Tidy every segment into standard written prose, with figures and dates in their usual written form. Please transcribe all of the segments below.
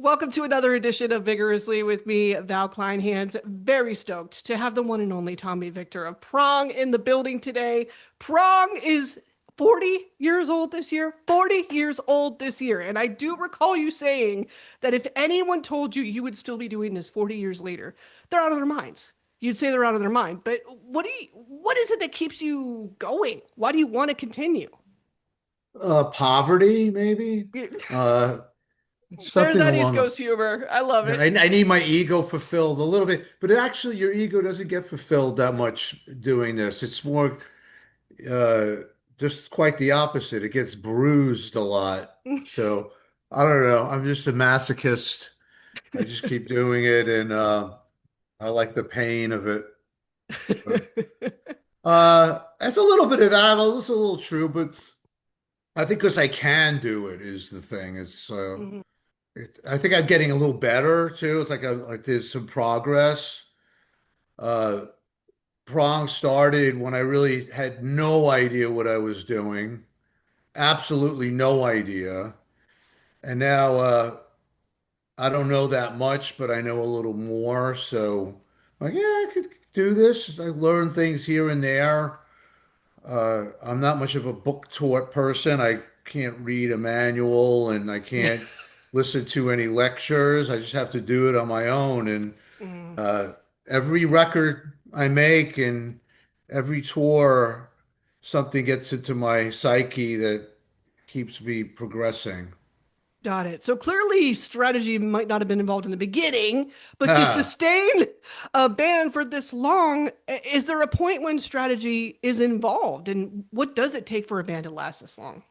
Welcome to another edition of Vigorously with me, Val Kleinhans. Very stoked to have the one and only Tommy Victor of Prong in the building today. Prong is 40 years old this year. 40 years old this year. And I do recall you saying that if anyone told you you would still be doing this 40 years later, they're out of their minds. You'd say they're out of their mind. But what is it that keeps you going? Why do you want to continue? Poverty, maybe. Uh, There's Something that East along. Coast humor. I love it. I need my ego fulfilled a little bit, but actually, your ego doesn't get fulfilled that much doing this. It's more uh, just quite the opposite. It gets bruised a lot. So I don't know. I'm just a masochist. I just keep doing it, and I like the pain of it. But it's a little bit of that. It's a little true, but I think because I can do it is the thing. Mhm. I think I'm getting a little better too. It's like there's some progress. Uh, Prong started when I really had no idea what I was doing, absolutely no idea. And now I don't know that much, but I know a little more. So, like, yeah, I could do this. I learn things here and there. I'm not much of a book taught person. I can't read a manual and I can't listen to any lectures. I just have to do it on my own. And Mm. uh, every record I make and every tour, something gets into my psyche that keeps me progressing. Got it. So clearly, strategy might not have been involved in the beginning, but to Ah, sustain a band for this long, is there a point when strategy is involved? And what does it take for a band to last this long?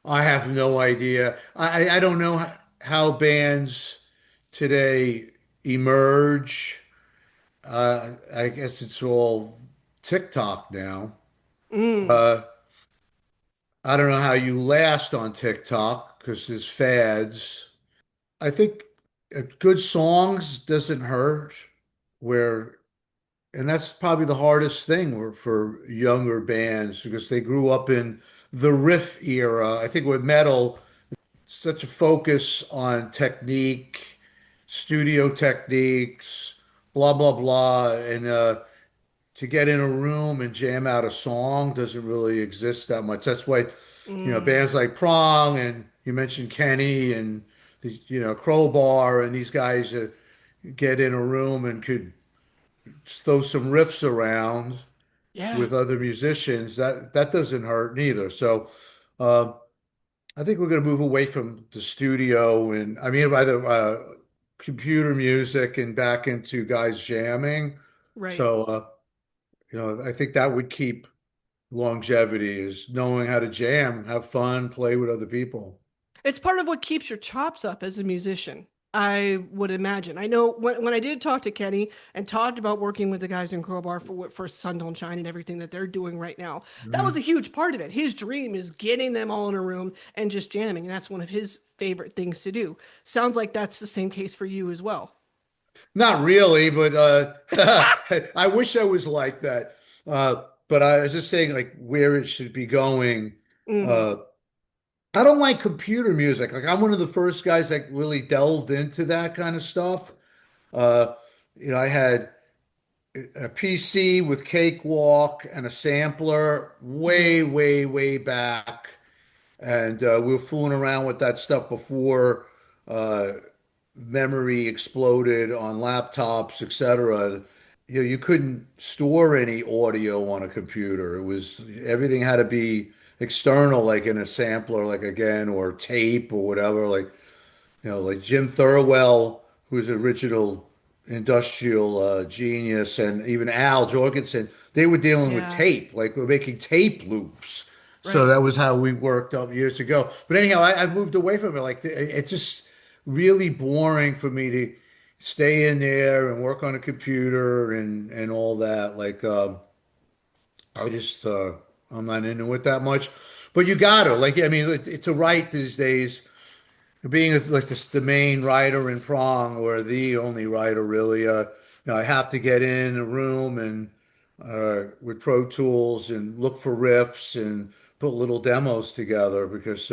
I have no idea. I don't know how bands today emerge. I guess it's all TikTok now. Mm, Uh, I don't know how you last on TikTok because there's fads. I think good songs doesn't hurt where, and that's probably the hardest thing for younger bands because they grew up in the riff era. I think with metal, such a focus on technique, studio techniques, blah, blah, blah. And to get in a room and jam out a song doesn't really exist that much. That's why, mm. bands like Prong and you mentioned Kenny and Crowbar and these guys get in a room and could throw some riffs around Yeah, with other musicians. That doesn't hurt neither. So uh, I think we're going to move away from the studio and I mean, rather computer music and back into guys jamming. right. So, I think that would keep longevity is knowing how to jam, have fun, play with other people. It's part of what keeps your chops up as a musician. I would imagine. I know when I did talk to Kenny and talked about working with the guys in Crowbar for Sun Don't Shine and everything that they're doing right now, that was a Mhm. huge part of it. His dream is getting them all in a room and just jamming, and that's one of his favorite things to do. Sounds like that's the same case for you as well. Not really, but I wish I was like that. But I was just saying, like, where it should be going. Hmm. Uh, I don't like computer music. Like, I'm one of the first guys that really delved into that kind of stuff. Uh, I had a PC with Cakewalk and a sampler way, Hmm. way, way back. And we were fooling around with that stuff before uh, memory exploded on laptops, etc. You couldn't store any audio on a computer. It was everything had to be external, like in a sampler, like again, or tape or whatever. Like Jim Thurwell, who's the original industrial genius, and even Al Jorgensen, they were dealing with Yeah, tape, like we're making tape loops. So right. that was how we worked up years ago. But anyhow, I moved away from it. Like it's just really boring for me to stay in there and work on a computer and all that. Like I just I'm not into it that much. But you gotta like I mean to write these days being like the main writer in Prong or the only writer really, I have to get in a room and with Pro Tools and look for riffs and put little demos together because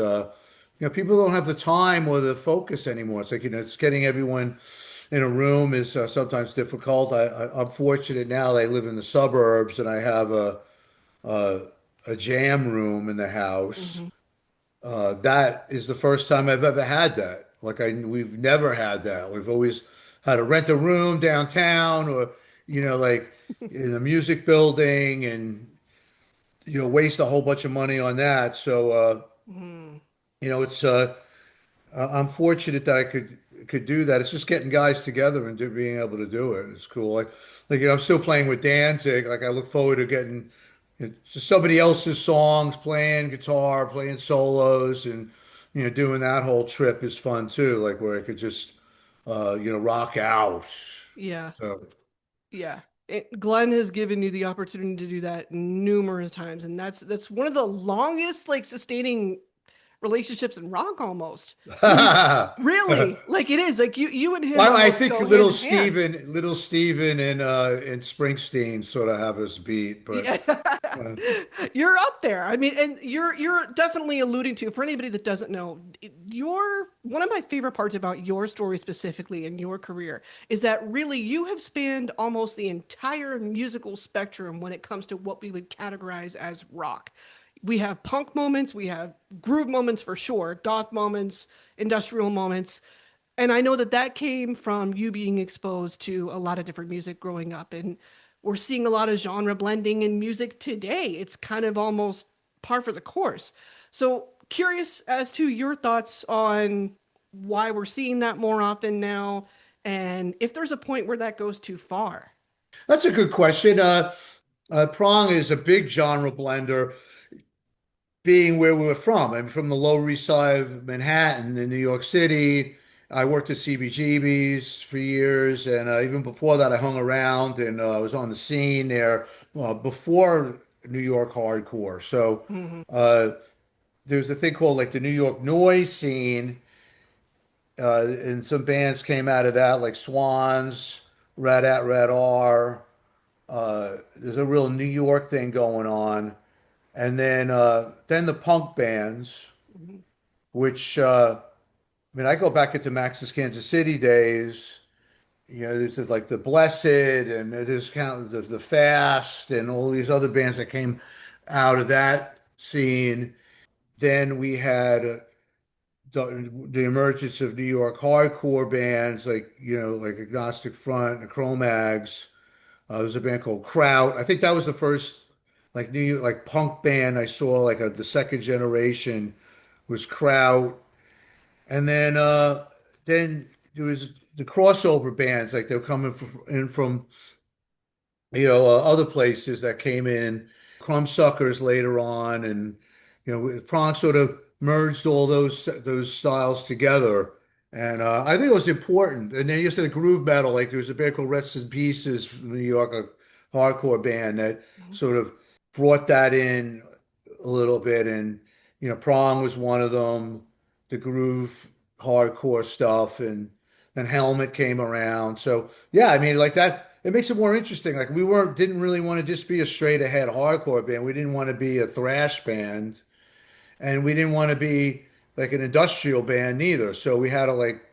people don't have the time or the focus anymore. It's like, it's getting everyone in a room is sometimes difficult. I'm fortunate now that I live in the suburbs and I have a, a jam room in the house. Hmm. That is the first time I've ever had that. We've never had that. We've always had to rent a room downtown or, like in a music building and, waste a whole bunch of money on that. So, Hmm. it's I'm fortunate that I could do that. It's just getting guys together and being able to do it. It's cool. I'm still playing with Danzig. Like I look forward to getting just somebody else's songs, playing guitar, playing solos, and doing that whole trip is fun too. Like where I could just rock out. Yeah. So Yeah. Glenn has given you the opportunity to do that numerous times, and that's one of the longest like sustaining relationships in rock almost. I mean, really, like it is. Like you and him Well, I almost think go hand in hand. Little Steven and Springsteen sort of have us beat, but Yeah. uh, You're up there. I mean, and you're definitely alluding to, for anybody that doesn't know, your one of my favorite parts about your story specifically in your career is that really you have spanned almost the entire musical spectrum when it comes to what we would categorize as rock. We have punk moments, we have groove moments for sure, goth moments, industrial moments. And I know that that came from you being exposed to a lot of different music growing up. And we're seeing a lot of genre blending in music today. It's kind of almost par for the course. So, curious as to your thoughts on why we're seeing that more often now, and if there's a point where that goes too far. that's a good question. Prong is a big genre blender, being where we were from. I'm from the Lower East Side of Manhattan in New York City. I worked at CBGB's for years, and even before that, I hung around and I was on the scene there before New York hardcore. So Hmm. uh, there's a thing called like the New York noise scene, and some bands came out of that, like Swans, Red at Red R. There's a real New York thing going on. And then the punk bands, Hmm. which I mean, I go back into Max's Kansas City days. There's like the Blessed, and there's kind of the Fast, and all these other bands that came out of that scene. Then we had the emergence of New York hardcore bands like Agnostic Front and Cro-Mags. There's a band called Kraut. I think that was the first like New York like punk band I saw the second generation was Kraut. And then there was the crossover bands like they were coming in from other places that came in, Crumbsuckers later on, and Prong sort of merged all those styles together, and I think it was important. And then you said the groove metal, like there was a band called Rest in Pieces from New York, a hardcore band that sort of brought that in a little bit, and Prong was one of them, the groove hardcore stuff, and then Helmet came around. So yeah, I mean like that. It makes it more interesting. Like we weren't didn't really want to just be a straight ahead hardcore band. We didn't want to be a thrash band, and we didn't want to be like an industrial band neither. So we had to like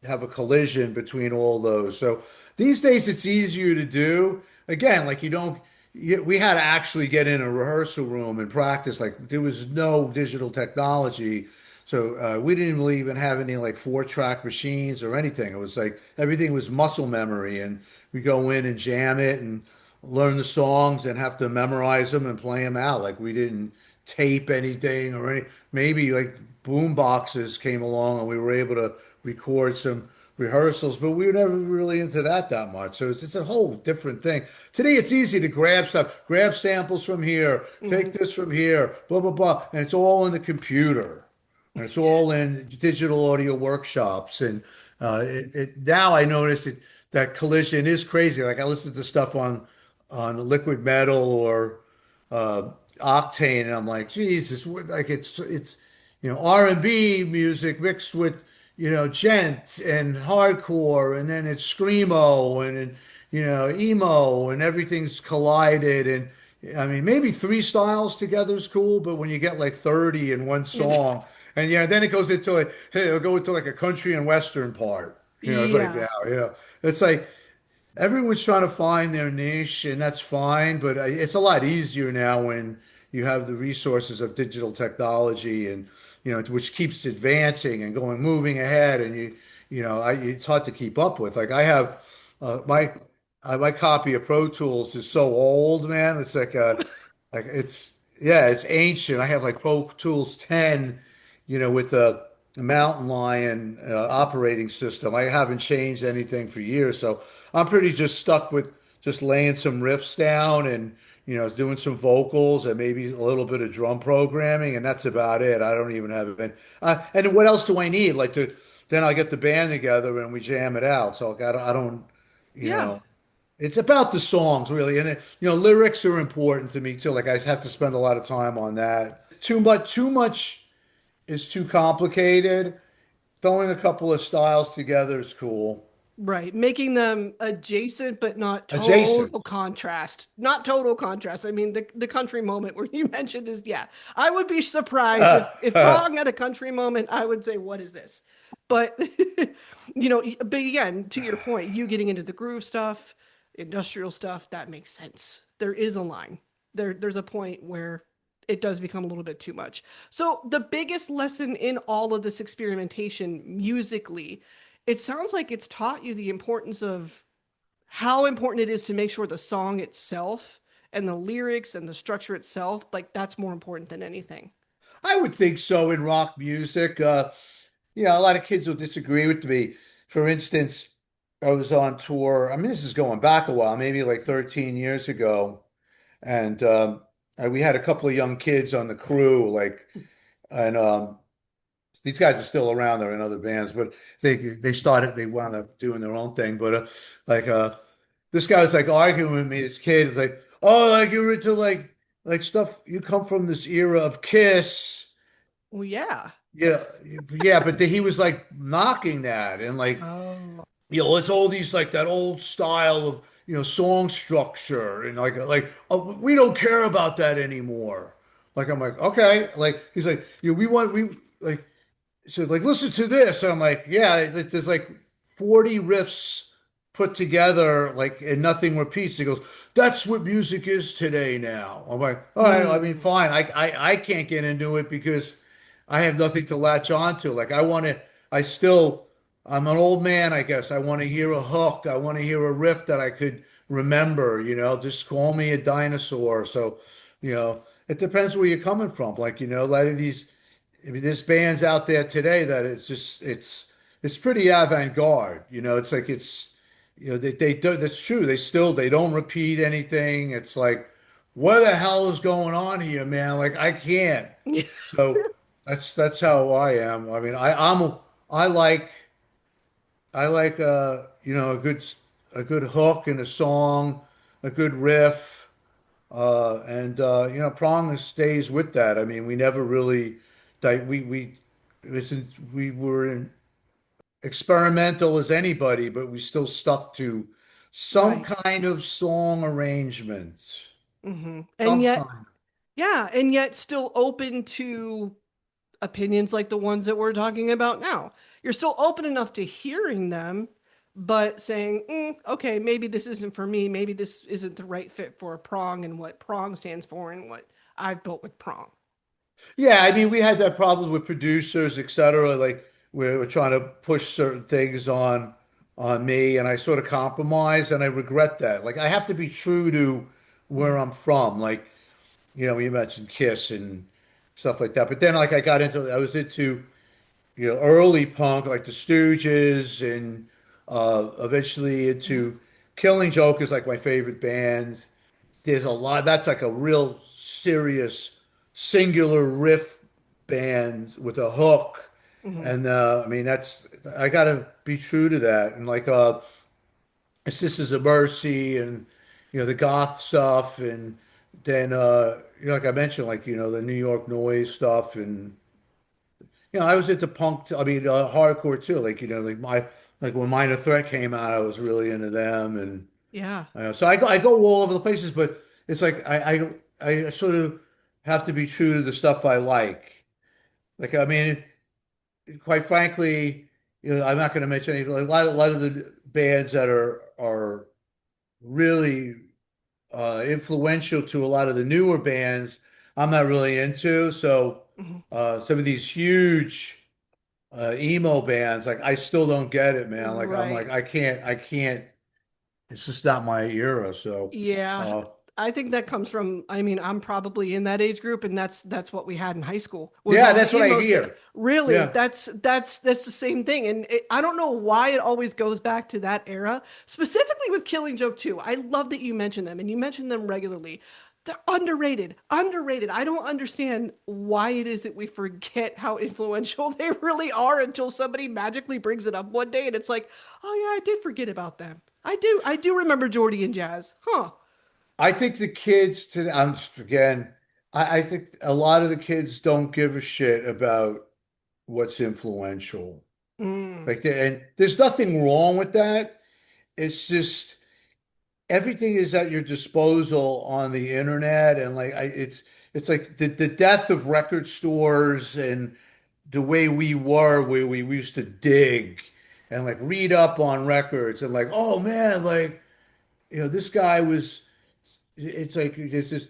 have a collision between all those. So these days it's easier to do. Again, like we had to actually get in a rehearsal room and practice. Like there was no digital technology. So we didn't really even have any like 4-track machines or anything. It was like everything was muscle memory, and we go in and jam it and learn the songs and have to memorize them and play them out. Like we didn't tape anything or any. Maybe like boom boxes came along and we were able to record some rehearsals, but we were never really into that much. So it's a whole different thing. Today it's easy to grab stuff, grab samples from here, take Hmm. this from here, blah blah blah, and it's all in the computer. And it's all in digital audio workshops. And now I notice that collision is crazy. Like I listen to stuff on liquid metal or Octane, and I'm like, Jesus, like it's R&B music mixed with gent and hardcore, and then it's screamo and emo, and everything's collided. And I mean, maybe three styles together is cool, but when you get like 30 in one song, And yeah, then it goes into like, hey, it'll go into like a country and western part. It's like, Yeah. yeah, it's like everyone's trying to find their niche, and that's fine. But it's a lot easier now when you have the resources of digital technology, and which keeps advancing and going, moving ahead, and it's hard to keep up with. Like I have my copy of Pro Tools is so old, man. It's like it's yeah, it's ancient. I have like Pro Tools 10, with the Mountain Lion operating system. I haven't changed anything for years, so I'm pretty just stuck with just laying some riffs down and doing some vocals and maybe a little bit of drum programming, and that's about it. I don't even have it. And what else do I need? Like to then I get the band together and we jam it out. So I don't, you Yeah. know. It's about the songs, really, and then, lyrics are important to me too. Like I have to spend a lot of time on that. Too much is too complicated. Throwing a couple of styles together is cool. Right. Making them adjacent, but not Adjacent. total contrast. Not total contrast. I mean, the country moment where you mentioned is, yeah, I would be surprised if Prong had a country moment, I would say, what is this? But, but again, to your point, you getting into the groove stuff, industrial stuff, that makes sense. There is a line. There's a point where it does become a little bit too much. So the biggest lesson in all of this experimentation musically, it sounds like it's taught you the importance of how important it is to make sure the song itself and the lyrics and the structure itself, like that's more important than anything. I would think so in rock music. A lot of kids will disagree with me. For instance, I was on tour. I mean, this is going back a while, maybe like 13 years ago, and we had a couple of young kids on the crew, and these guys are still around. They're in other bands, but they wound up doing their own thing. But like this guy was like arguing with me. This kid is like, "Oh, like you're into like stuff. You come from this era of Kiss." Well, yeah. Yeah, yeah, but he was like knocking that and like, Oh. it's all these like that old style of, song structure and like oh, we don't care about that anymore. Like I'm like, okay, like he's like, we like so like listen to this. And I'm like, yeah, there's like 40 riffs put together, like and nothing repeats. He goes, that's what music is today now. I'm like, all right, I mean, Hmm. fine. I can't get into it because I have nothing to latch on to. Like I still, I'm an old man, I guess. I want to hear a hook. I want to hear a riff that I could remember, just call me a dinosaur. So, it depends where you're coming from. Like, a lot of these, I mean, there's bands out there today that it's pretty avant-garde. It's like they do, that's true. They don't repeat anything. It's like, what the hell is going on here, man? Like I can't. So that's how I am. I mean, I like a good hook in a song, a good riff, and Prong stays with that. I mean, we never really we were in experimental as anybody, but we still stuck to some Right. kind of song arrangement, And some yet, kind. yeah, and yet still open to opinions like the ones that we're talking about now. You're still open enough to hearing them, but saying, okay, maybe this isn't for me. Maybe this isn't the right fit for Prong and what Prong stands for and what I've built with Prong. Yeah, I mean, we had that problem with producers, et cetera. Like we were trying to push certain things on me, and I sort of compromised, and I regret that. Like I have to be true to where I'm from. Like you mentioned Kiss and stuff like that, but then like I was into early punk, like the Stooges, and eventually into Killing Joke is like my favorite band. There's a lot. That's like a real serious singular riff band with a hook, Mm-hmm. and I mean I gotta be true to that. And like Sisters of Mercy, and the goth stuff, and then like I mentioned, like the New York noise stuff, and I was into punk. I mean hardcore too. Like like when Minor Threat came out, I was really into them, and. Yeah. So I go all over the places, but it's like I sort of have to be true to the stuff I like. Like, I mean, quite frankly, I'm not going to mention any, a lot of the bands that are really influential to a lot of the newer bands, I'm not really into. So, Mhm. some of these huge emo bands, like I still don't get it, man. Like I'm Right. like I can't. It's just not my era. So, Yeah. uh, I think that comes from, I mean, I'm probably in that age group, and that's what we had in high school was yeah, all that's the what I emo stuff. hear. Really, Yeah. that's the same thing. And I don't know why it always goes back to that era, specifically with Killing Joke 2. I love that you mention them and you mention them regularly. They're underrated, underrated. I don't understand why it is that we forget how influential they really are until somebody magically brings it up one day and it's like, oh yeah, I did forget about them. I do remember Jordy and Jazz. Huh. I think the kids today, again, I think a lot of the kids don't give a shit about what's influential. Mm, Like, and there's nothing wrong with that. It's just everything is at your disposal on the internet, and like it's like the death of record stores and the way we were, where we used to dig and like read up on records and like, oh man, like this guy was. It's like it's just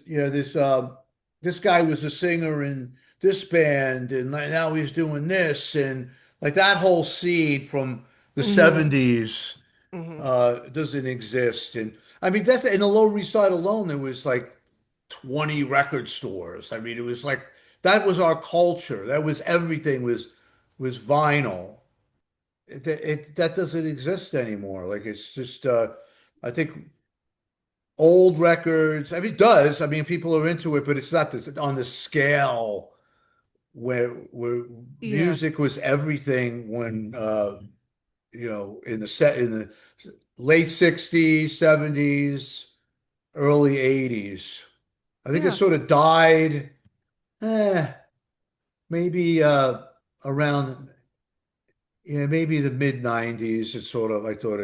this guy was a singer in this band and like now he's doing this and like that whole scene from the mm-hmm, 70s mm-hmm. doesn't exist. And I mean that's in the Lower East Side alone there was like 20 record stores. I mean it was like that was our culture. That was everything was vinyl. That doesn't exist anymore. Like it's just I think old records. I mean, it does. I mean, people are into it, but it's not this on the scale where Yeah, music was everything when in the set in the late 60s, 70s, early 80s. I think it yeah. sort of died maybe around maybe the mid 90s. It sort of I thought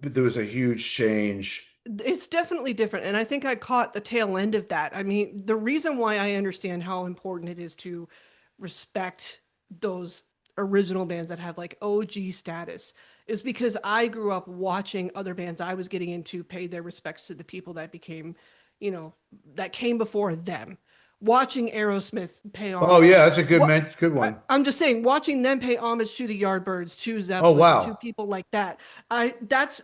there was a huge change. It's definitely different. And I think I caught the tail end of that. I mean, the reason why I understand how important it is to respect those original bands that have like OG status is because I grew up watching other bands I was getting into pay their respects to the people that became, you know, that came before them. Watching Aerosmith pay Oh homage. yeah, that's a What good one. I'm just saying, watching them pay homage to the Yardbirds, to Oh Zeppelin, to wow. people like that. I that's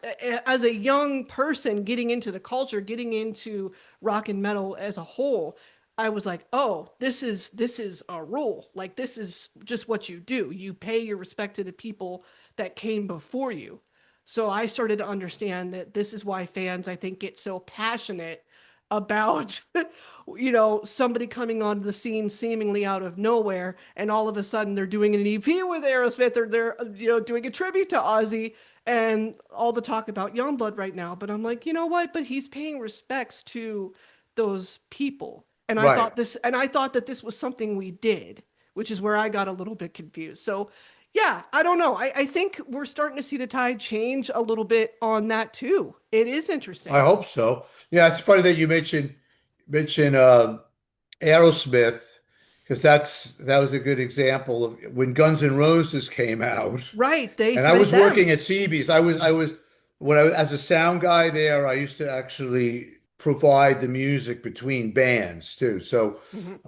as a young person getting into the culture, getting into rock and metal as a whole. I was like, oh, this is a rule. Like this is just what you do. You pay your respect to the people that came before you. So I started to understand that this is why fans, I think, get so passionate about somebody coming onto the scene seemingly out of nowhere, and all of a sudden they're doing an EP with Aerosmith, or they're doing a tribute to Ozzy, and all the talk about Youngblood right now. But I'm like, you know what? But he's paying respects to those people, and Right. I thought that this was something we did, which is where I got a little bit confused. So. Yeah, I don't know. I think we're starting to see the tide change a little bit on that too. It is I interesting. hope so. Yeah, it's funny that you mention Aerosmith because that was a good example of when Guns N' Roses came out. Right, they And I cited was them. working at CB's. I was when I as a sound guy there, I used to actually provide the music between bands too. So Mhm.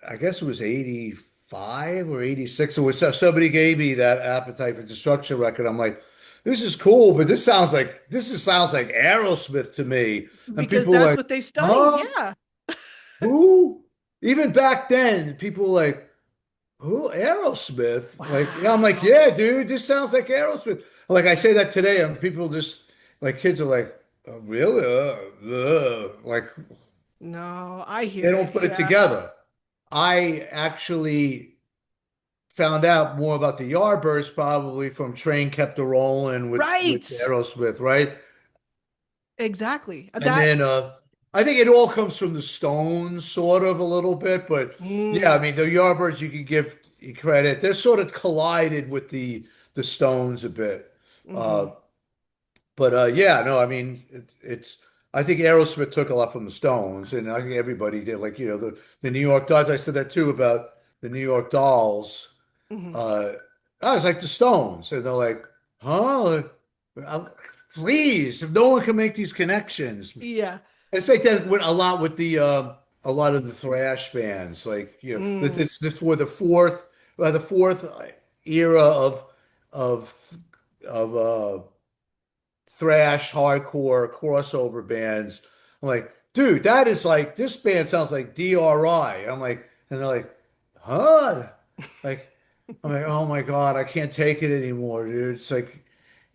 I guess it was 85 or 86 or which somebody gave me that Appetite for Destruction record. I'm like, this is cool, but sounds like Aerosmith to me. And Because people were that's like, what they studied. huh? Yeah. Who? Even back then, people were like, who? Aerosmith? Like, yeah, I'm like, Wow. yeah, dude, this sounds like Aerosmith. Like I say that today, and people just like kids are like, oh, really? Like No, I they hear don't it. put it Yeah. together. I actually found out more about the Yardbirds probably from Train Kept a Rolling with Right. Aerosmith, right? Exactly. And That. then I think it all comes from the Stones, sort of a little bit, but yeah, I Mm, mean the Yardbirds you could give credit. They're sort of collided with the Stones a bit. Uh, hmm but yeah, no, I mean it's I think Aerosmith took a lot from the Stones, and I think everybody did. Like, the New York Dolls. I said that too about the New York Dolls. Hmm. Uh, I was like the Stones, and they're like, huh? Uh, Please, if no one can make these connections. Yeah. It's like that with a lot with a lot of the thrash bands. Like, Mm. this were the fourth era of of thrash, hardcore, crossover bands. I'm like, dude, that is like this band sounds like DRI. I'm like, and they're like, huh? Like, I'm like, oh my God, I can't take it anymore, dude. It's like,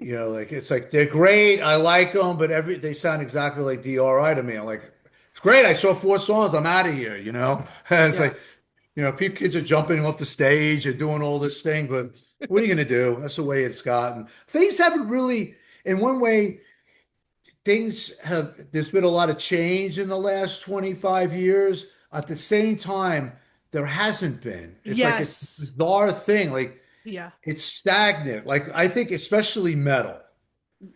like it's like they're great. I like them, but they sound exactly like DRI to me. I'm like, it's great. I saw 4 songs. I'm out of here, And it's Yeah. like, people kids are jumping off the stage and doing all this thing, but what are you gonna do? That's the way it's gotten. Things haven't really, in one way, there's been a lot of change in the last 25 years. At the same time, there hasn't been. It's a Yes. bizarre thing. Like, Yeah. it's stagnant. Like, I think especially metal.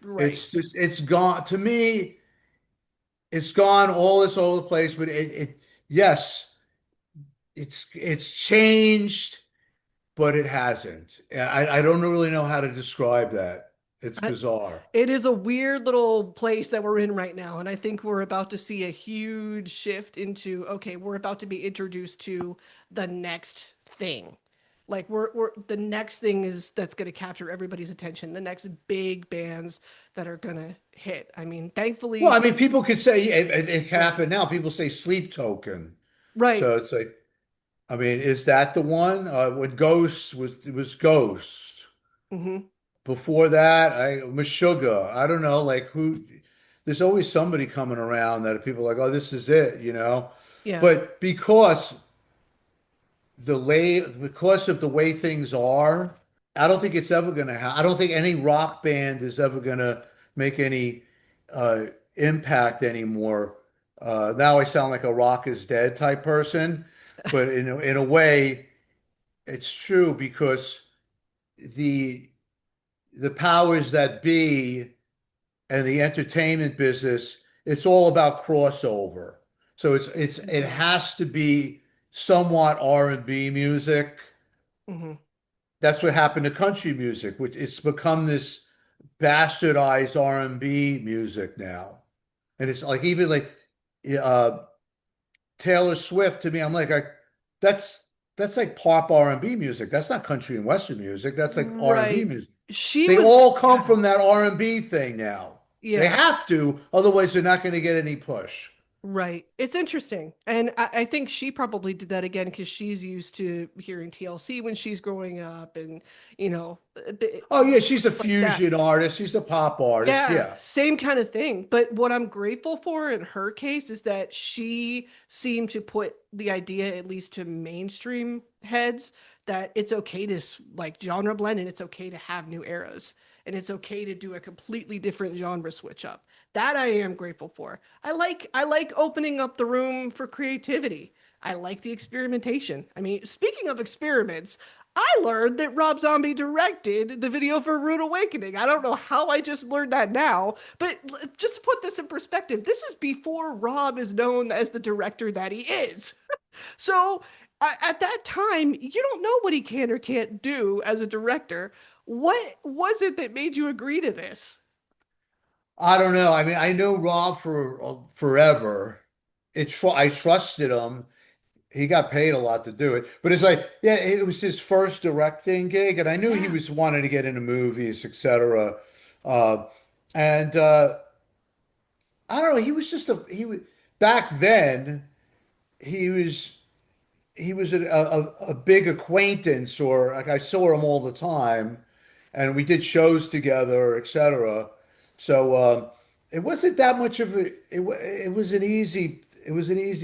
Right. It's gone to me, it's gone all this over the place, but yes, it's changed, but it hasn't. I don't really know how to describe that. It's I, bizarre. it is a weird little place that we're in right now. And I think we're about to see a huge shift into, okay, we're about to be introduced to the next thing. Like we're the next thing is that's going to capture everybody's attention. The next big bands that are going to hit. I mean, Well, I thankfully, mean, people could say it can right. happen now. People say Sleep Token. Right. So it's like, I mean, is that the one? When Ghost it was Ghost. Hmm. Before that, I Meshuggah. I don't know, like who. There's always somebody coming around that people are like, oh, this is it. Yeah. But because of the way things are, I don't think it's ever gonna happen. I don't think any rock band is ever gonna make any impact anymore. Now I sound like a rock is dead type person, but in a way, it's true because the the powers that be and the entertainment business, it's all about crossover. So it Yeah. has to be somewhat R&B music. Hmm. That's what happened to country music, which it's become this bastardized R&B music now. And it's like even like uh Taylor Swift to me, I'm like that's that's like pop R&B music. That's not country and western music. That's like R&B Right. music. She They was, all come yeah. from that R&B thing now. They Yeah. have to, otherwise they're not going to get any push. Right. It's interesting. And I think she probably did that again because she's used to hearing TLC when she's growing up and, Oh yeah, she's a stuff like that. fusion artist. She's a pop artist. Yeah, Yeah. same kind of thing. But what I'm grateful for in her case is that she seemed to put the idea, at least to mainstream heads, that it's okay to like genre blend and it's okay to have new eras and it's okay to do a completely different genre switch up. That I am grateful for. I like opening up the room for creativity. I like the experimentation. I mean, speaking of experiments, I learned that Rob Zombie directed the video for Rude Awakening. I don't know how I just learned that now, but just to put this in perspective, this is before Rob is known as the director that he is. So at that time, you don't know what he can or can't do as a director. What was it that made you agree to this? I don't know. I mean, I know Rob for forever. I trusted him. He got paid a lot to do it, but it's like, yeah, it was his first directing gig, and I knew he Yeah. was wanting to get into movies, etc. Uh, and I don't know. He was just he was back then. He was he was a big acquaintance, or like I saw him all the time, and we did shows together, etc. So it wasn't that much of it was an easy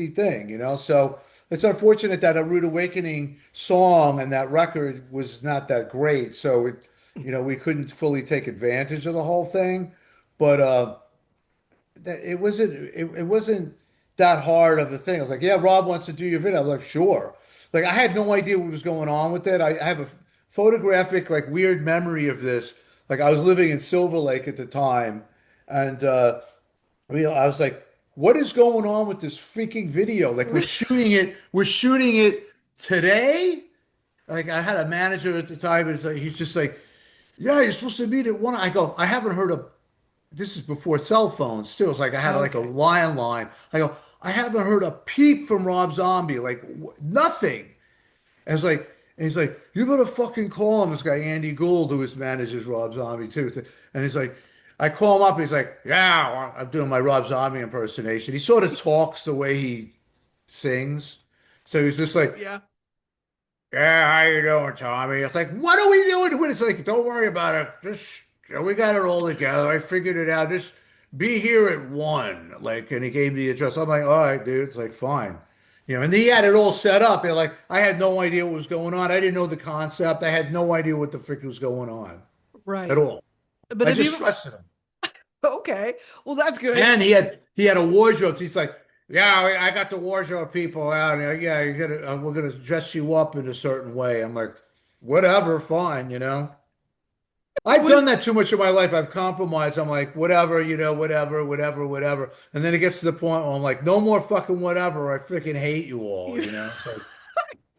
thing. So it's unfortunate that a Rude Awakening song and that record was not that great. So we couldn't fully take advantage of the whole thing, but it wasn't that hard of a thing. I was like, yeah, Rob wants to do your video. I was like, sure. Like I had no idea what was going on with it. I have a photographic like weird memory of this. Like I was living in Silver Lake at the time, and I mean, I was like, what is going on with this freaking video? Like we're shooting it today. Like I had a manager at the time, and it's like he's just like, yeah, you're supposed to meet at one. I go, I haven't heard of this is before cell phones too. It's like I had like a Okay. line. I go, I haven't heard a peep from Rob Zombie, like nothing. And it's like, and he's like, you better fucking call him. This guy Andy Gould, who is manages Rob Zombie too. And he's like, I call him up. And he's like, yeah, well, I'm doing my Rob Zombie impersonation. He sort of talks the way he sings. So he's just like, Yeah. yeah, how you doing, Tommy? It's like, what are we doing? It's like, don't worry about it. Just we got it all together. I figured it out. Just be here at 1. Like, and he gave me the address. I'm like, all right, dude. It's like, fine. And he had it all set up. And like, I had no idea what was going on. I didn't know the concept. I had no idea what the frick was going on at Right. all. But I have just you, trusted him. okay. Well, that's good. And he had a wardrobe. He's like, yeah, I got the wardrobe people out. Yeah, we're gonna dress you up in a certain way. I'm like, whatever, fine. I've Was done that too much in my life. I've compromised. I'm like, whatever, whatever. And then it gets to the point where I'm like, no more fucking whatever. I freaking hate you all. It's like,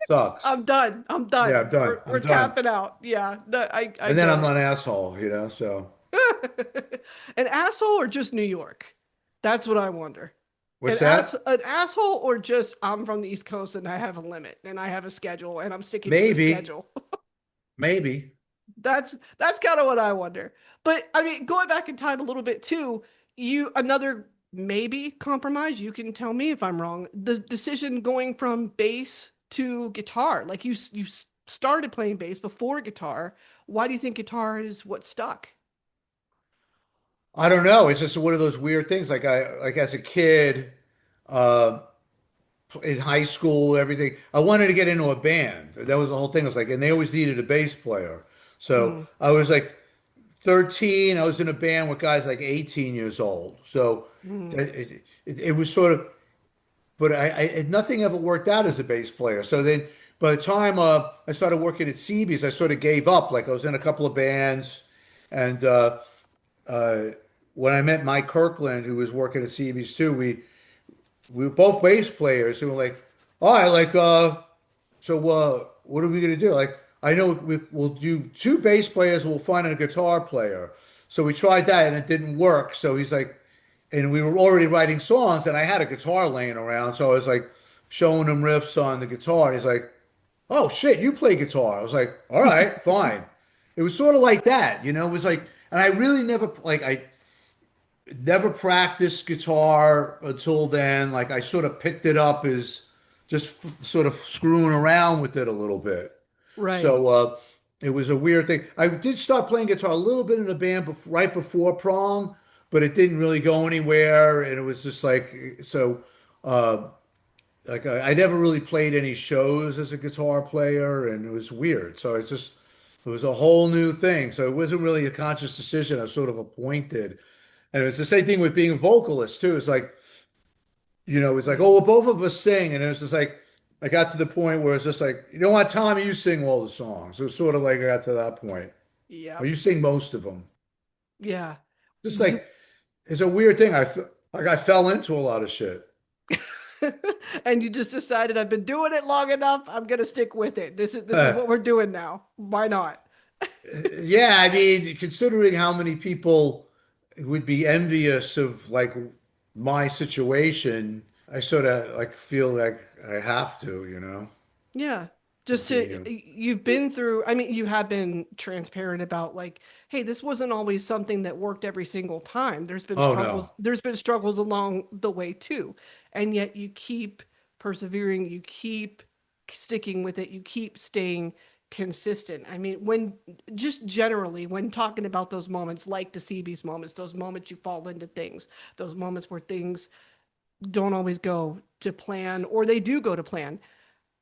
sucks. I'm done. I'm Yeah, done. I'm done. We're I'm done. tapping out. Yeah. No, I And then get I'm it. not an asshole. So An asshole or just New York? That's what I wonder. what's that? An asshole or just I'm from the East Coast and I have a limit and I have a schedule and I'm sticking to a Maybe, schedule. maybe. That's kind of what I wonder. But I mean, going back in time a little bit too, you another maybe compromise. You can tell me if I'm wrong. The decision going from bass to guitar, like you started playing bass before guitar. Why do you think guitar is what stuck? I don't know. It's just one of those weird things. Like as a kid. Uh, in high school, everything. I wanted to get into a band. That was the whole thing. I was like, and they always needed a bass player. So Mm, I was like 13. I was in a band with guys like 18 years old. So mm, it was sort of, but nothing ever worked out as a bass player. So then by the time I started working at CB's, I sort of gave up. Like I was in a couple of bands, and uh, when I met Mike Kirkland, who was working at CB's too, we were both bass players who were like, all right, like, what are we gonna do? Like, I know we'll do 2 bass players, we'll find a guitar player. So we tried that and it didn't work. So he's like, and we were already writing songs and I had a guitar laying around. So I was like showing him riffs on the guitar. And he's like, oh shit, you play guitar. I was like, all right, fine. It was sort of like that. It was like, and I really never, like, I never practiced guitar until then. Like I sort of picked it up as just sort of screwing around with it a little bit. right. So it was a weird thing. I did start playing guitar a little bit in a band right before Prong, but it didn't really go anywhere. And it was just like so. Uh, like I never really played any shows as a guitar player, and it was weird. So it was a whole new thing. So it wasn't really a conscious decision. I was sort of appointed. And it's the same thing with being a vocalist too. It's like, Right. oh, well, both of us sing. And it was just like, I got to the point where it's just like, you know what, Tommy, you sing all the songs. It was sort of like I got to that point. Or Yep. you sing most of them. Yeah. Just You like, it's a weird thing. Like I fell into a lot of shit. and you just decided I've been doing it long enough. I'm gonna stick with it. This is what we're doing now. Why not? Yeah, I mean, considering how many people would be envious of like my situation, I sort of like feel like I have to. Yeah. Just to Continue. you've been through, I mean, you have been transparent about like, hey, this wasn't always something that worked every single time. Oh no. There's been struggles along the way too. And yet you keep persevering, you keep sticking with it, you keep staying consistent. I mean, when just generally when talking about those moments like the CB's moments, those moments you fall into things, those moments where things don't always go to plan or they do go to plan,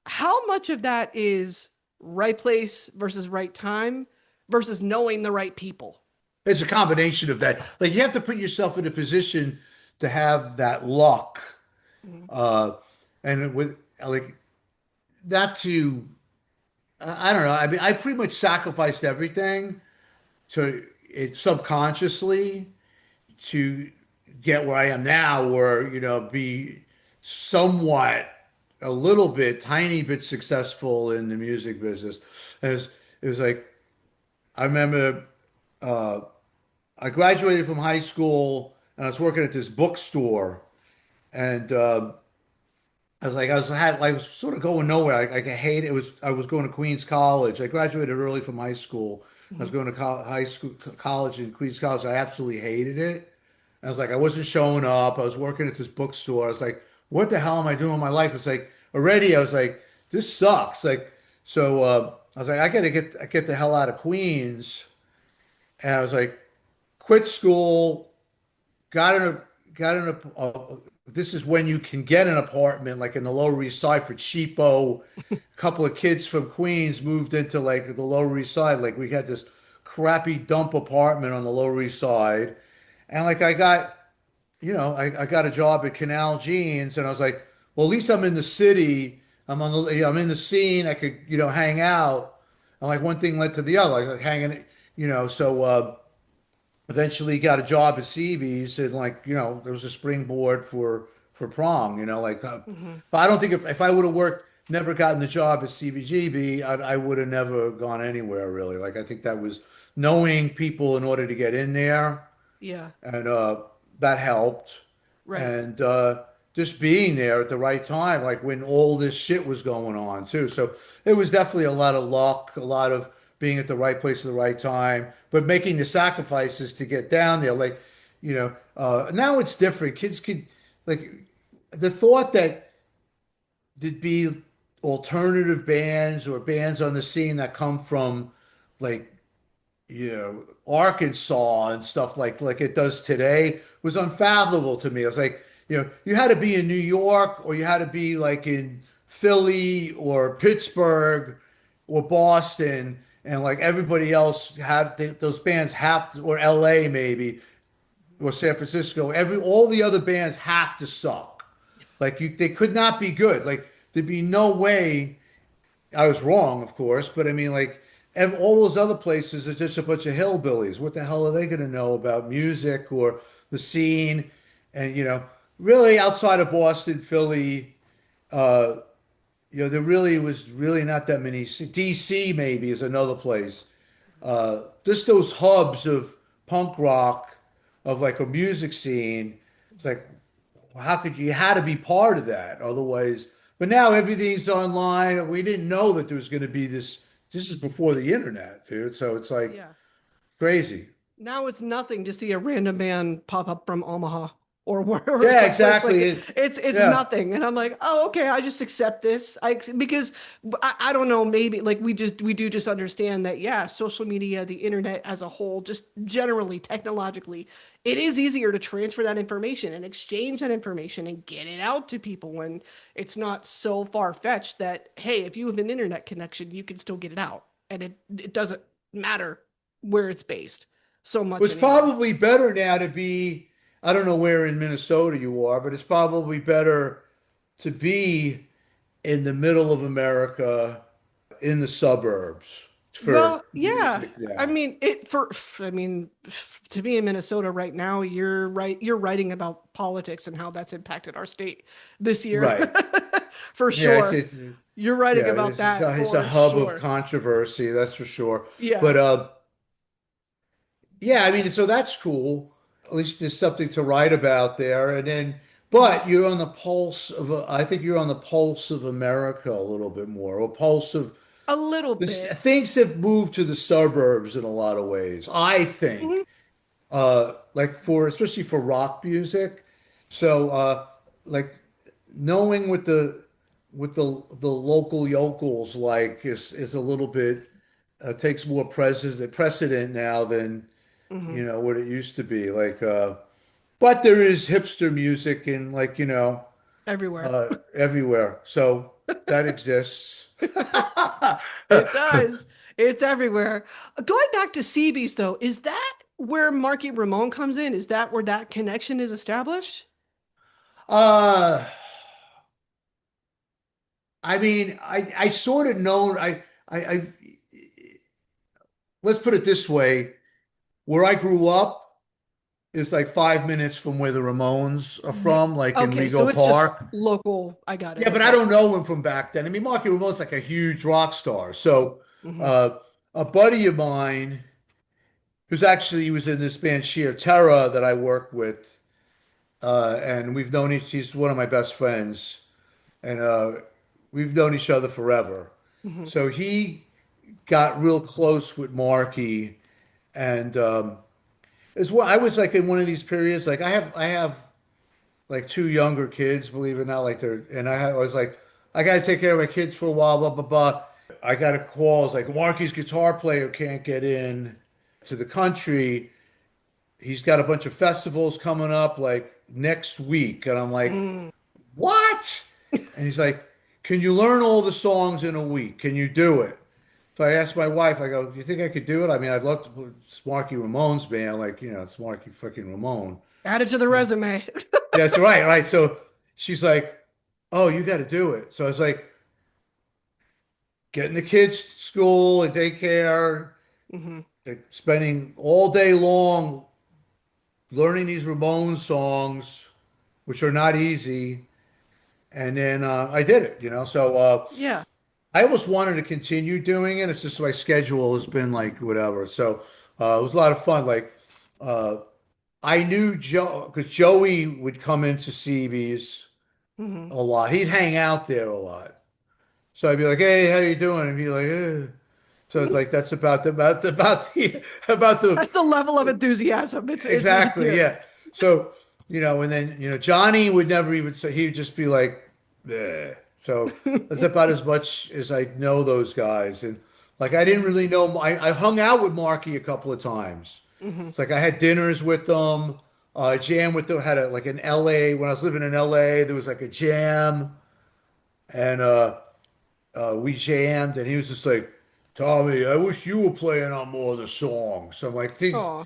how much of that is right place versus right time versus knowing the right people? It's a combination of that. Like you have to put yourself in a position to have that luck. Mhm. Uh, and with like not to, I don't know. I mean, I pretty much sacrificed everything to it subconsciously to get where I am now, or be somewhat, a little bit, tiny bit successful in the music business. As it was like, I remember uh, I graduated from high school and I was working at this bookstore, and I was sort of going nowhere. I hate it. I was going to Queens College. I graduated early from high school. I was Mhm. going to high school, college in Queens College. I absolutely hated it. I was like, I wasn't showing up. I was working at this bookstore. I was like, what the hell am I doing with my life? It's like already I was like, this sucks. I was like, I gotta get the hell out of Queens. And I was like, quit school, got in a got in a this is when you can get an apartment like in the Lower East Side for cheapo. A couple of kids from Queens moved into like the Lower East Side. Like we had this crappy dump apartment on the Lower East Side. And like I got a job at Canal Jeans, and I was like, well, at least I'm in the city. I'm in the scene. I could, hang out. And like one thing led to the other, like hanging, eventually got a job at CB's, and like, there was a springboard for Prong, Mhm. but I don't think if I would have never gotten the job at CBGB, I would have never gone anywhere really. Like I think that was knowing people in order to get in there, Yeah, and that helped, right. and just being there at the right time, like when all this shit was going on too. So it was definitely a lot of luck, a lot of being at the right place at the right time, but making the sacrifices to get down there. Like, now it's different. Kids could like the thought that there'd be alternative bands or bands on the scene that come from like Arkansas and stuff like it does today was unfathomable to me. I was like, you had to be in New York, or you had to be like in Philly or Pittsburgh or Boston, and like everybody else had those bands have to, or LA maybe, or San Francisco. All the other bands have to suck. Like they could not be good. Like there'd be no way. I was wrong, of course, but I mean, like, and all those other places are just a bunch of hillbillies. What the hell are they going to know about music or the scene? And, really outside of Boston, Philly, uh, there really was really not that many. DC maybe is another place. Just those hubs of punk rock, of like a music scene. It's like, how could you had to be part of that otherwise? But now everything's online. We didn't know that there was going to be this. This is before the internet, dude. So it's like Yeah. crazy. Now it's nothing to see a random man pop up from Omaha or wherever Yeah, someplace like exactly. it. It's Yeah. nothing, and I'm like, oh, okay, I just accept this. Because I don't know, maybe like we do just understand that yeah, social media, the internet as a whole, just generally technologically, it is easier to transfer that information and exchange that information and get it out to people when it's not so far-fetched that hey, if you have an internet connection, you can still get it out, and it doesn't matter where it's based so Well, much it's anymore. probably better now to be. I don't know where in Minnesota you are, but it's probably better to be in the middle of America, in the suburbs for Well, yeah. music I now. mean, to be in Minnesota right now, you're right. You're writing about politics and how that's impacted our state this year, Right. for Yeah, sure. You're writing yeah, about that it's a for hub of sure. controversy, that's for sure. Yeah. But yeah, I mean, so that's cool. At least there's something to write about there. And then, Mhm. but you're on the pulse of, I think you're on the pulse of America a little bit more, or pulse of A little this. bit. Things have moved to the suburbs in a lot of ways, I Mhm. think. Like especially for rock music. So like knowing what the local yokels like is a little bit takes more precedent now than Mhm. what it used to be. Like but there is hipster music in like Everywhere. everywhere. So that exists. It does. It's everywhere. Going back to Seabees, though, is that where Marky Ramone comes in? Is that where that connection is established? uh I mean, I sort of know I let's put it this way, where I grew up, is like 5 minutes from where the Ramones are from, like in Okay, so Rego it's just Park. local. I got it. Yeah, but I Okay. don't know him from back then. I mean, Marky Ramone's like a huge rock star. So, Hmm. uh, a buddy of mine who's actually he was in this band Sheer Terror that I work with, and we've known each. He's one of my best friends, and we've known each other forever. Hmm. So he got real close with Marky, and as well, I was like in one of these periods. Like I have like two younger kids, believe it or not. Like they're and I was like, I got to take care of my kids for a while. Blah blah blah. I got a call. It's like Marky's guitar player can't get in to the country. He's got a bunch of festivals coming up like next week, and I'm like, Mm. what? And he's like, can you learn all the songs in a week? Can you do it? So I asked my wife, I go, do you think I could do it? I mean, I'd love to put Smarky Ramone's band, like, it's Smarky fucking Ramone. Add it to the resume. That's right, right. So she's like, oh, you got to do it. So I was like, getting the kids to school and daycare, Hmm. like, spending all day long learning these Ramones songs, which are not easy. And then I did it. So Yeah. I always wanted to continue doing it. It's just my schedule has been like whatever. So it was a lot of fun. Like uh, I knew Joe because Joey would come into CB's Hmm. a lot. He'd hang out there a lot. So I'd be like, "Hey, how you doing?" And he'd be like, "Eh." So it's like that's about the That's the level of enthusiasm. It's exactly, here. yeah. So, and then, Johnny would never even say, he would just be like, "Bleh." So that's about as much as I know those guys. And like, I didn't really know, I hung out with Marky a couple of times. Hmm. It's like I had dinners with them, jam with them, had like in LA, when I was living in LA, there was like a jam and we jammed and he was just like, Tommy, I wish you were playing on more of the songs. So I'm like, these. Oh.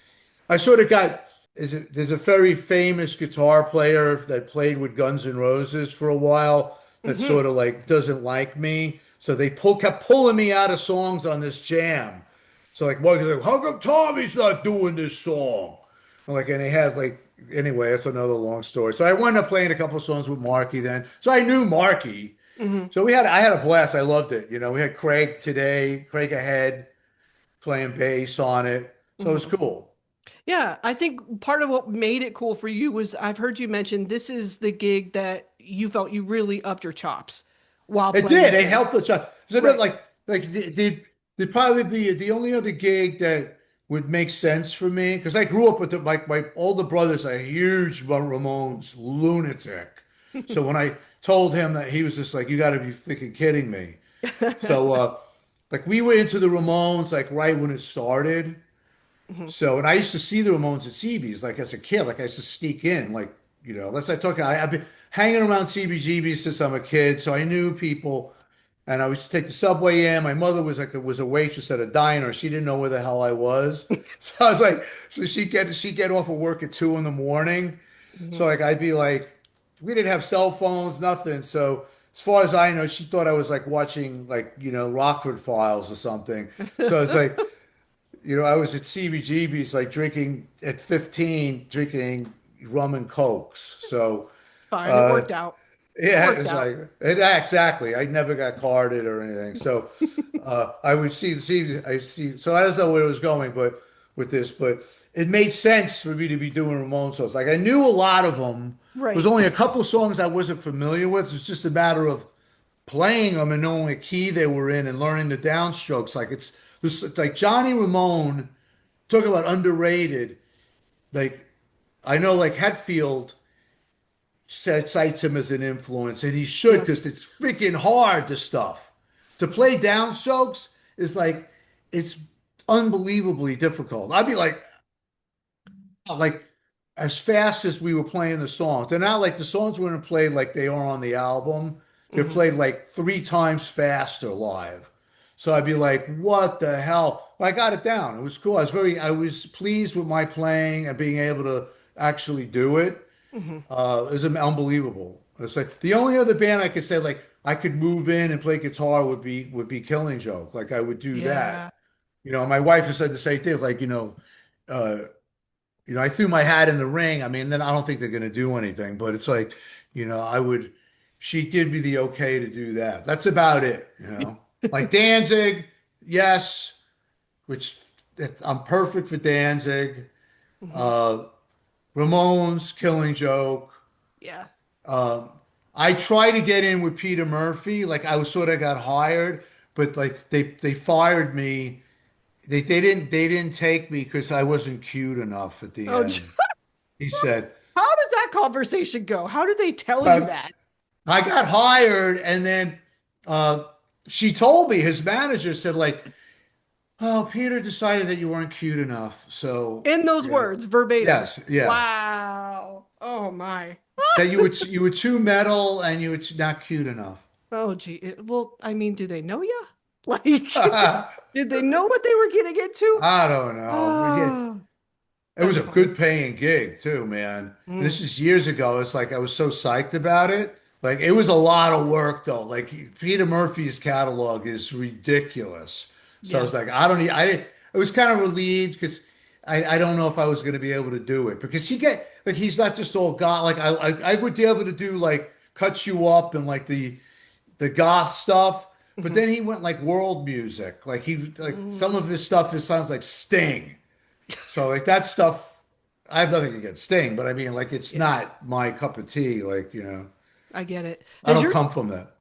I sort of got there's a very famous guitar player that played with Guns N' Roses for a while that Hmm. sort of like doesn't like me. So they kept pulling me out of songs on this jam. So like Mark's like, how come Tommy's not doing this song? And they had like anyway, that's another long story. So I wound up playing a couple of songs with Marky then. So I knew Marky. Hmm. So I had a blast. I loved it. We had Craig ahead playing bass on it. So it was Hmm. cool. Yeah, I think part of what made it cool for you was I've heard you mention this is the gig that you felt you really upped your chops while It playing did. with It him. helped the child. So that, Right. like they'd probably be the only other gig that would make sense for me because I grew up with my older brother's a huge Ramones lunatic. So when I told him that, he was just like, "You got to be freaking kidding me." So like we were into the Ramones like right when it started. Mhm. So, and I used to see the Ramones at CB's like as a kid, like I used to sneak in, like, that's like talking. I've been hanging around CBGB's since I'm a kid, so I knew people, and I used to take the subway in. My mother was a waitress at a diner. She didn't know where the hell I was, so I was like, so she'd get off of work at 2 in the morning. So Mhm. like I'd be like, we didn't have cell phones, nothing. So as far as I know, she thought I was like watching like Rockford Files or something. So it's like. I was at CBGB's like drinking at 15, drinking rum and cokes. So, Fine, it uh, worked out. It yeah, it worked was out. like, exactly. I never got carded or anything. So, I would see, so I don't know where it was going, but with this, but it made sense for me to be doing Ramon songs. Like I knew a lot of them. There was Right. only a couple songs I wasn't familiar with. It was just a matter of playing them and knowing what key they were in and learning the downstrokes. Like it's this, like Johnny Ramone. Talk about underrated. Like I know, like Hetfield cites him as an influence, and he should Yes. because it's freaking hard. The stuff to play downstrokes is like it's unbelievably difficult. I'd be like as fast as we were playing the songs. They're not like the songs weren't played like they are on the album. They're Hmm. played like three times faster live. So I'd be like, what the hell? But I got it down. It was cool. I was pleased with my playing and being able to actually do it. Hmm. It was unbelievable. It's like the only other band I could say like I could move in and play guitar would be Killing Joke. Like I would do Yeah. that. My wife has said the same thing. Like, uh, I threw my hat in the ring. I mean, then I don't think they're going to do anything, but it's like, I would, she'd give me the okay to do that. That's about it. Like Danzig, yes, which I'm perfect for Danzig. Mhm. Uh, Ramones, Killing Joke. Yeah. Um, I tried to get in with Peter Murphy. Like I was sort of got hired, but like they fired me. They didn't take me because I wasn't cute enough at the Oh, end. He said, how does that conversation go? How do they tell you uh, that? I got hired, and then uh, she told me his manager said like, "Oh, Peter decided that you weren't cute enough." So In those yeah, words, verbatim. yes, yeah, Wow. Oh my. that you were too metal and you were not cute enough. Oh gee. Well, I mean, do they know you? Like, did they know what they were getting into? I don't know. Yeah, Oh, it was that's a funny. good paying gig too, man. This Mm, is years ago. It's like I was so psyched about it. Like it was a lot of work though. Like Peter Murphy's catalog is ridiculous. So I yeah. was like, I was kind of relieved because I don't know if I was going to be able to do it because he's not just all God. Like I would be able to do like Cut You Up and like the goth stuff. But Mhm. then he went like world music. Like some of Mm, his stuff, it sounds like Sting. So like that stuff, I have nothing against Sting, but I mean like it's yeah, not my cup of tea. Like, I get it. I Has don't your come from that.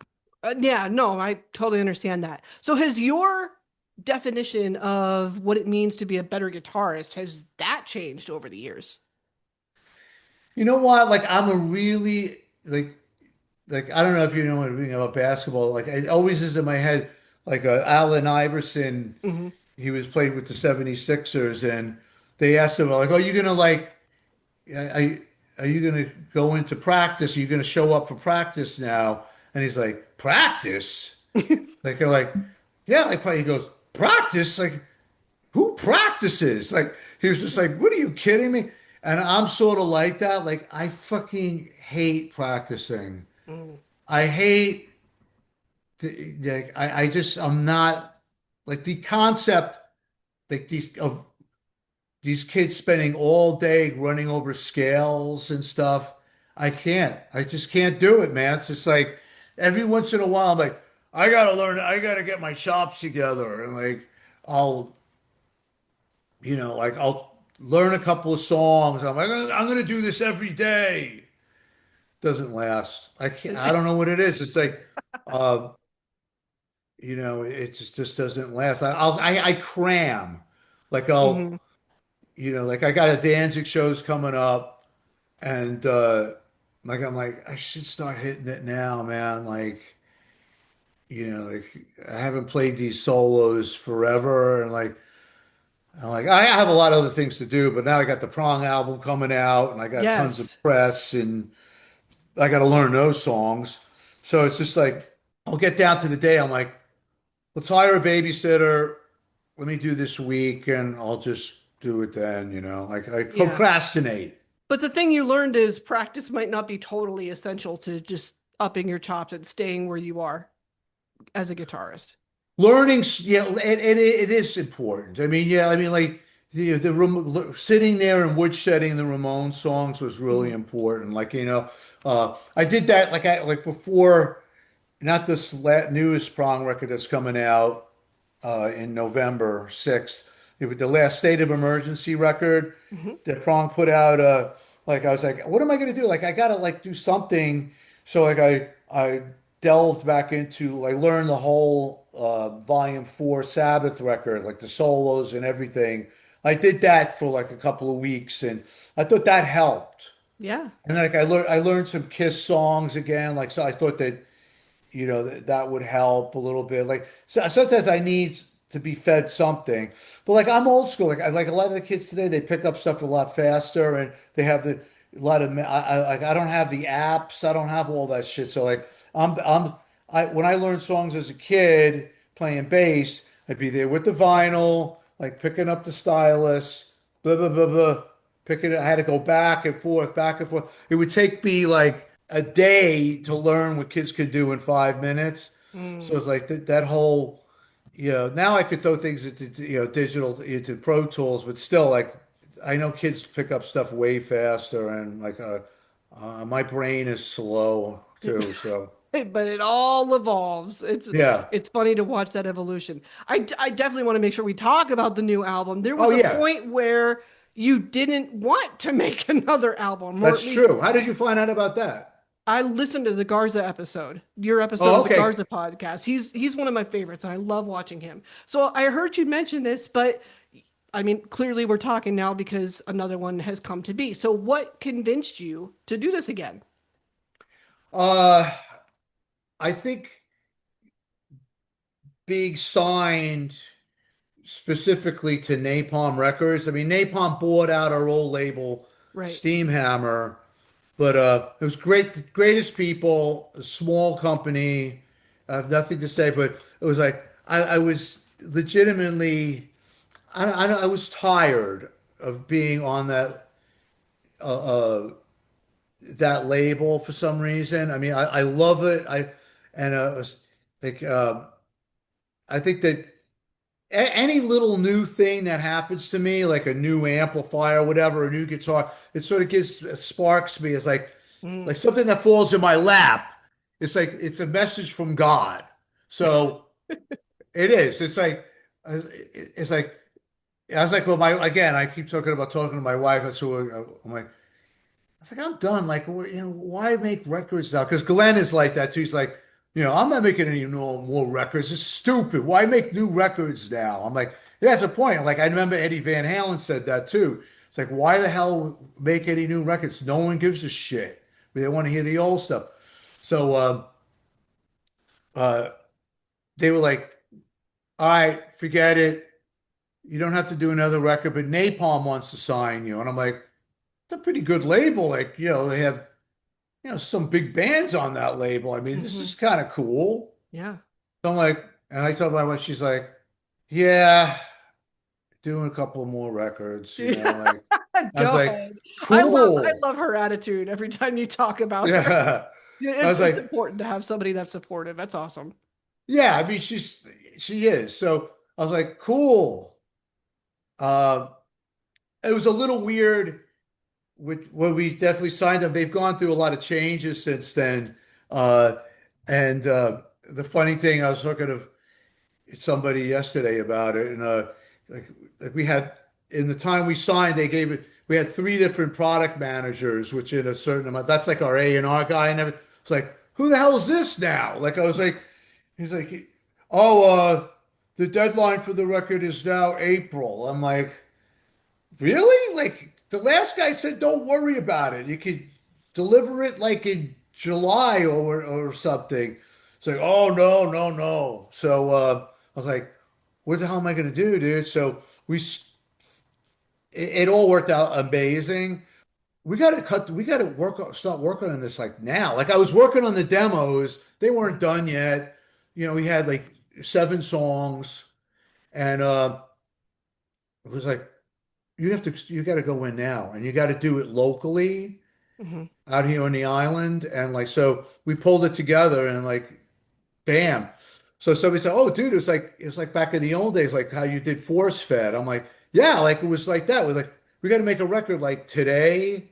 yeah, no, I totally understand that. So has your definition of what it means to be a better guitarist, has that changed over the years? You know what? Like I'm a really like I don't know if you know anything about basketball. Like it always is in my head. Like Allen Iverson, Hmm. he was played with the 76ers, and they asked him like, "Oh, you gonna like, are you gonna go into practice? Are you gonna show up for practice now?" And he's like, "Practice?" Like they're like, "Yeah." Like he goes, "Practice? Like who practices?" Like he was just like, "What are you kidding me?" And I'm sort of like that. Like I fucking hate practicing. Mm, I hate like I'm not like the concept like these kids spending all day running over scales and stuff. I can't. I just can't do it, man. It's just like every once in a while I'm like, I gotta learn, I gotta get my chops together and like I'll like I'll learn a couple of songs. I'm like, I'm gonna do this every day. Doesn't last. I can't, I don't know what it is. It's like uh it just doesn't last. I cram. Like mhm. like I got a Danzig shows coming up and like I'm like, I should start hitting it now, man. Like, like I haven't played these solos forever and like I'm like, I have a lot of other things to do, but now I got the Prong album coming out and I got tons of Yes. press and I got to learn those songs. So it's just like, I'll get down to the day. I'm like, let's hire a babysitter. Let me do this week and I'll just do it then. Like I Yeah. procrastinate. But the thing you learned is practice might not be totally essential to just upping your chops and staying where you are as a guitarist. Learning, yeah, it is important. I mean, yeah, I mean, like sitting there and woodshedding the Ramones songs was really Mhm. important. Like, I did that like before, not this newest Prong record that's coming out in November 6th. It was the last State of Emergency record Mhm. that Prong put out. Like I was like, what am I gonna do? Like I gotta like do something. So like I delved back into like learn the whole Volume 4 Sabbath record, like the solos and everything. I did that for like a couple of weeks, and I thought that helped. Yeah. And then like I learned some Kiss songs again. Like so, I thought that that would help a little bit. Like so, sometimes I need to be fed something, but like I'm old school. Like I like a lot of the kids today, they pick up stuff a lot faster, and they have a lot of. I don't have the apps. I don't have all that shit. So like I when I learned songs as a kid playing bass, I'd be there with the vinyl, like picking up the stylus, blah blah blah blah. Picking it, I had to go back and forth, back and forth. It would take me like a day to learn what kids could do in 5 minutes. So Mm. it's like that whole, now I could throw things into, digital, into Pro Tools, but still like I know kids pick up stuff way faster, and like my brain is slow too. So But it all evolves. yeah. It's funny to watch that evolution. I definitely want to make sure we talk about the new album. There Oh was a yeah, point where you didn't want to make another album, or at that's least true. How did you find out about that? I listened to the Garza episode, your episode Oh, of the okay. Garza podcast. He's one of my favorites, and I love watching him. So I heard you mention this, but I mean, clearly we're talking now because another one has come to be. So what convinced you to do this again? Uh, I think being signed specifically to Napalm Records. I mean, Napalm bought out our old label, Right. Steamhammer, but it was great, greatest people, a small company. I have nothing to say, but it was like I was legitimately, I was tired of being on uh, uh, that label for some reason. I mean, I love it. And it was like I think that any little new thing that happens to me, like a new amplifier, whatever, a new guitar, it sort of gives sparks me. It's Mm. like something that falls in my lap. It's like it's a message from God. So it is. It's like I was like, well, my again, I keep talking to my wife. That's who I'm like. It's like I'm done. Like, why make records now? Because Glenn is like that too. He's like, I'm not making any more records. It's stupid. Why make new records now? I'm like, yeah, that's a point. Like, I remember Eddie Van Halen said that too. It's like, why the hell make any new records? No one gives a shit. They want to hear the old stuff. So uh, they were like, all right, forget it. You don't have to do another record, but Napalm wants to sign you. And I'm like, it's a pretty good label. Like, they have some big bands on that label. I mean, this Hmm. is kind of cool. Yeah. So I'm like, and I told my wife, she's like, yeah, doing a couple more records, Yeah. like, I was Go like, ahead. I cool. love her attitude every time you talk about her. Yeah. Yeah, I was it's like, important to have somebody that's supportive. That's awesome. yeah, I mean, she is. So I was like, cool. Uh, it was a little weird when we definitely signed them. They've gone through a lot of changes since then. Uh, and the funny thing, I was talking to somebody yesterday about it, and like, like we had in the time we signed, they gave it. We had three different product managers, which in a certain amount, that's like our A&R guy, and everything. It's like, who the hell is this now? Like I was like, he's like, oh, the deadline for the record is now April. I'm like, really? Like the last guy said, don't worry about it. You could deliver it like in July or something. It's like, oh no, no, no. So I was like, what the hell am I going to do, dude? So it all worked out amazing. We got to start working on this like now. Like I was working on the demos. They weren't done yet. We had like 7 songs, and it was like, you got to go in now, and you got to do it locally Hmm. out here on the island. And like, so we pulled it together, and like, bam. So somebody said, "Oh, dude, it's like back in the old days, like how you did force fed." I'm like, "Yeah, like it was like that. We're like, we got to make a record like today.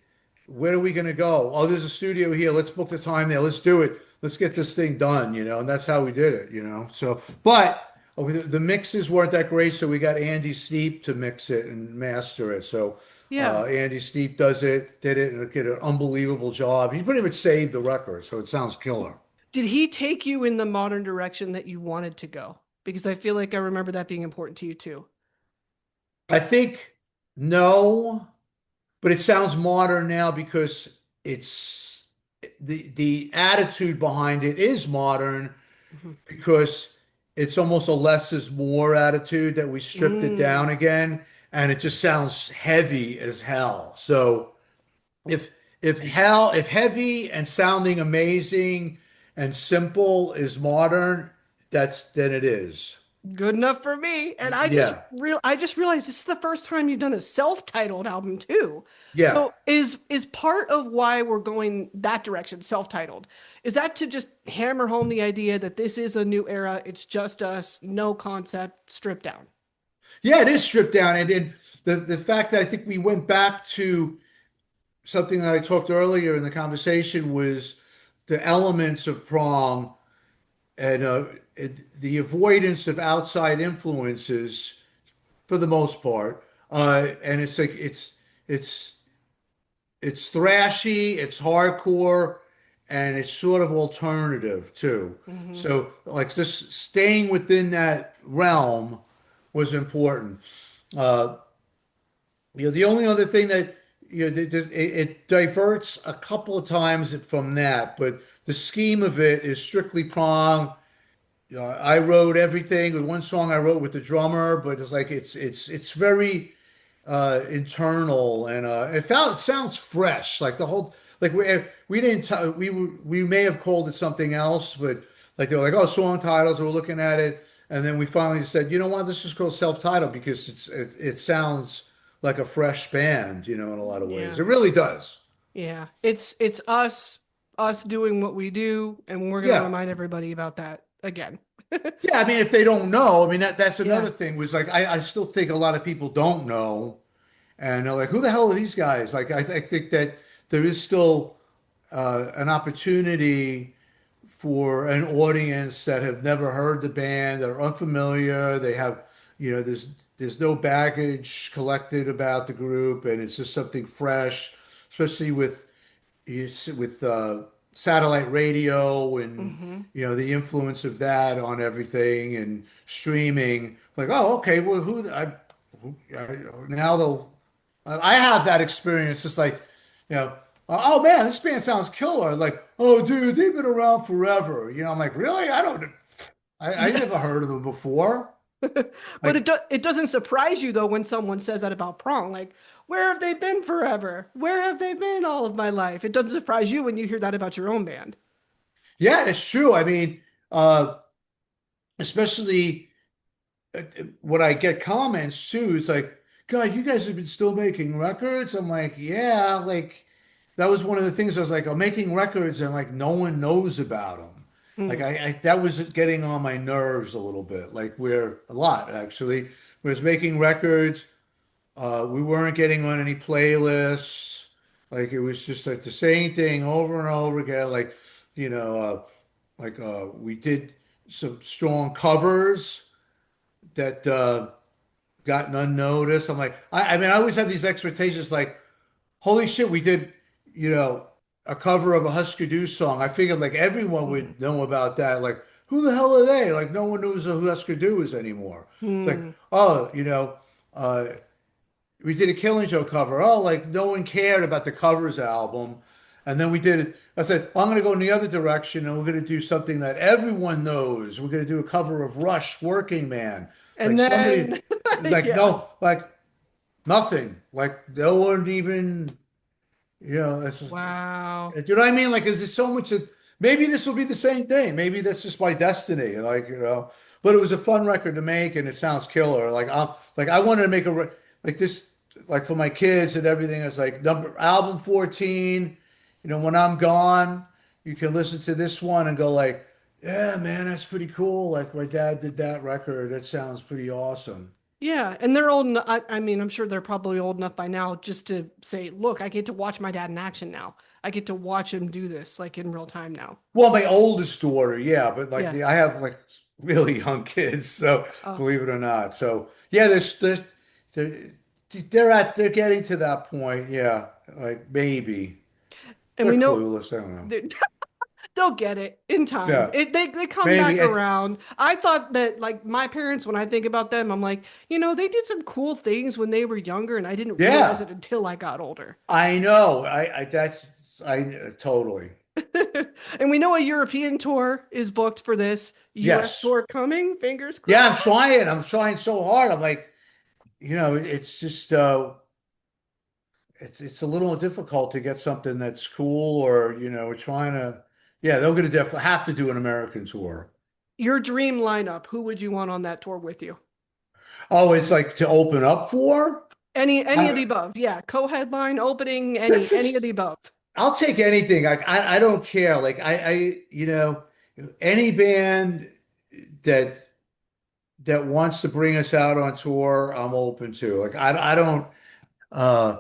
Where are we gonna go? Oh, there's a studio here. Let's book the time there. Let's do it. Let's get this thing done, And that's how we did it. So, but the mixes weren't that great, so we got Andy Steep to mix it and master it. So, Yeah. Andy Steep did it, and did an unbelievable job. He pretty much saved the record, so it sounds killer. Did he take you in the modern direction that you wanted to go? Because I feel like I remember that being important to you too. I think no, but it sounds modern now because it's the attitude behind it is modern Mhm. because it's almost a less is more attitude that we stripped it Mm. down again, and it just sounds heavy as hell. So if if heavy and sounding amazing and simple is modern, then it is. Good enough for me. And Yeah. I just realized this is the first time you've done a self-titled album too. Yeah. So is part of why we're going that direction, self-titled, is that to just hammer home the idea that this is a new era, it's just us, no concept, stripped down. Yeah, it is stripped down. And then the fact that I think we went back to something that I talked earlier in the conversation was the elements of Prong and the avoidance of outside influences for the most part. And it's like it's it's thrashy, it's hardcore, and it's sort of alternative too. Hmm. So like just staying within that realm was important. Uh, the only other thing that it diverts a couple of times from that, but the scheme of it is strictly Prong. I wrote everything. The one song I wrote with the drummer, but it's like it's very internal and it sounds fresh. Like the whole like we didn't we may have called it something else, but like they were like, oh, song titles. We were looking at it, and then we finally said, you know what, this is called self-titled because it sounds like a fresh band, in a lot of ways. Yeah. It really does. Yeah. It's us doing what we do, and we're gonna Yeah. remind everybody about that again. Yeah, I mean, if they don't know, I mean that's Yeah. another thing was like I still think a lot of people don't know. And they're like, who the hell are these guys? Like, I think that there is still an opportunity for an audience that have never heard the band, that are unfamiliar. They have, there's no baggage collected about the group, and it's just something fresh, especially with satellite radio and Hmm. the influence of that on everything and streaming. Like, oh, okay, well, now they'll. I have that experience. It's like, oh man, this band sounds killer. Like, oh dude, they've been around forever. I'm like, really? I never heard of them before. But Like, it doesn't surprise you though when someone says that about Prong. Like, where have they been forever? Where have they been all of my life? It doesn't surprise you when you hear that about your own band. yeah, it's true. I mean, uh, especially when I get comments too, it's like, God, you guys have been still making records. I'm like, yeah, like that was one of the things I was like, I'm making records and like no one knows about them. Like Hmm. I that was getting on my nerves a little bit. Like we're a lot actually. We was making records. We weren't getting on any playlists. Like it was just like the same thing over and over again. Like, you know, we did some strong covers that gotten unnoticed. I'm like, I mean, I always have these expectations like, holy shit, we did, you know, a cover of a Husker Du song. I figured like everyone Hmm. would know about that. Like, who the hell are they? Like, no one knows who Husker Du is anymore. It's like, Hmm. oh, uh, we did a Killing Joke cover. Oh, like no one cared about the covers album. And then we did it. I said, I'm going to go in the other direction and we're going to do something that everyone knows. We're going to do a cover of Rush, Working Man. Like And somebody, then, like yeah. no, like nothing. Like no one even, it's, do Wow. you know what I mean? Like, is there so much of, maybe this will be the same thing. Maybe that's just my destiny. Like, but it was a fun record to make and it sounds killer. Like I wanted to make like this, like for my kids and everything. It's like album 14, when I'm gone, you can listen to this one and go like, yeah, man, that's pretty cool. Like my dad did that record. That sounds pretty awesome. Yeah, and they're old. I mean, I'm sure they're probably old enough by now just to say, "Look, I get to watch my dad in action now. I get to watch him do this like in real time now." Well, my oldest daughter, yeah, but like Yeah. I have like really young kids, so Oh, believe it or not. So yeah, they're, they're getting to that point, yeah. Like maybe and they're we know clueless. I don't know. they- they'll get it in time. Yeah, They come maybe. back around. I thought that like my parents, when I think about them, I'm like, they did some cool things when they were younger, and I didn't realize Yeah, it until I got older. I know. I totally. And we know a European tour is booked for this. US Yes. tour coming, fingers Yeah, crossed. I'm trying so hard. I'm like, it's just it's a little difficult to get something that's cool or we're trying to yeah, they're gonna definitely have to do an American tour. Your dream lineup, who would you want on that tour with you? Oh, it's like to open up for? Any of I, the above. Yeah, co-headline, opening, this any of is the above. I'll take anything. I don't care. Like any band that that wants to bring us out on tour, I'm open to. Like I don't uh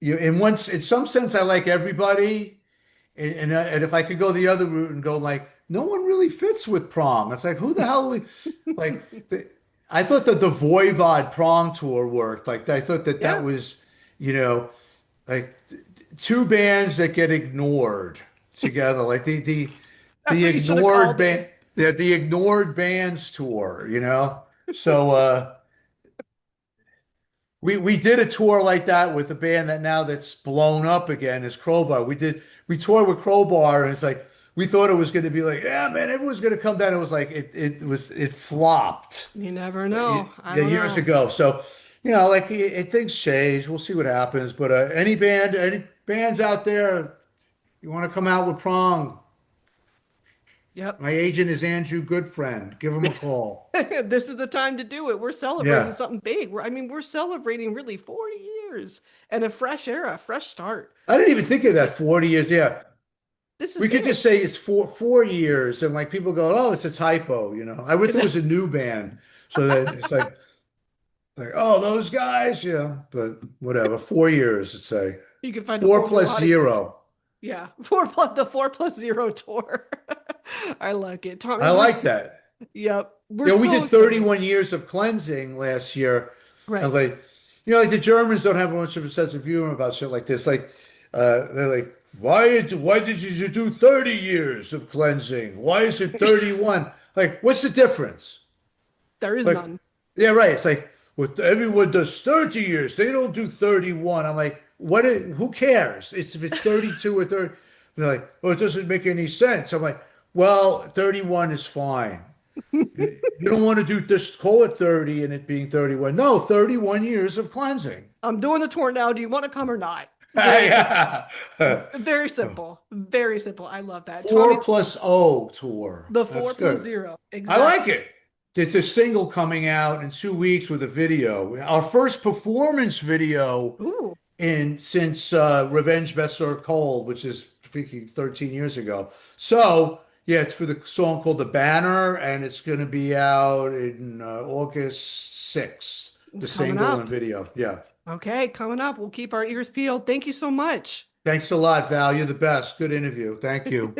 in some sense I like everybody. And if I could go the other route and go like, no one really fits with Prong. It's like, who the hell are we like I thought that the Voivod Prong tour worked. Like I thought that that Yeah, was, you know, like two bands that get ignored together. Like that's the what you should have ignored called band, it. the ignored bands tour, you know? So we did a tour like that with a band that now that's blown up again is Crowbar. We toured with Crowbar, and it's like we thought it was going to be like, yeah, man, everyone's going to come down. It was like it flopped. You never know. I Yeah, don't years know. ago. So, like things change. We'll see what happens. But any bands out there, you want to come out with Prong? Yep. My agent is Andrew Goodfriend. Give him a call. This is the time to do it. We're celebrating Yeah. something big. We're celebrating really 40 years and a fresh era, fresh start. I didn't even think of that 40 years. Yeah. This is We could big. just say it's 4 years, and like people go, "Oh, it's a typo," you know. I wish it was a new band, so that it's like, oh, those guys, yeah. But whatever, 4 years, let's say You can find a four whole new plus audience. zero. Yeah, four plus the 4+0 tour. I like it. Tommy, I like that. yep, we're We so did excited. 31 years of cleansing last year, and Right. like, like the Germans don't have much of a sense of humor about shit like this. Like, they're like, why did you do 30 years of cleansing? Why is it 31? Like, what's the difference? There is Like, none. yeah, right. It's like, well, everyone does 30 years. They don't do 31. I'm like, who cares? If it's 32 or 30. They're like, oh, it doesn't make any sense. I'm like, well, 31 is fine. You don't want to do just call it 30 and it being 31. No, 31 years of cleansing. I'm doing the tour now. Do you want to come or not? Very simple. Yeah. Very simple. Very simple. I love that. Tommy, 4+0 tour. the That's four plus good. zero. I like Exactly. it. There's a single coming out in 2 weeks with a video. Our first performance video Ooh, in since Revenge Best Served Cold, which is freaking 13 years ago. So yeah, it's for the song called The Banner, and it's going to be out in August 6th, it's the coming single and up. video. Yeah. Okay, coming up. We'll keep our ears peeled. Thank you so much. Thanks a lot, Val. You're the best. Good interview. Thank you.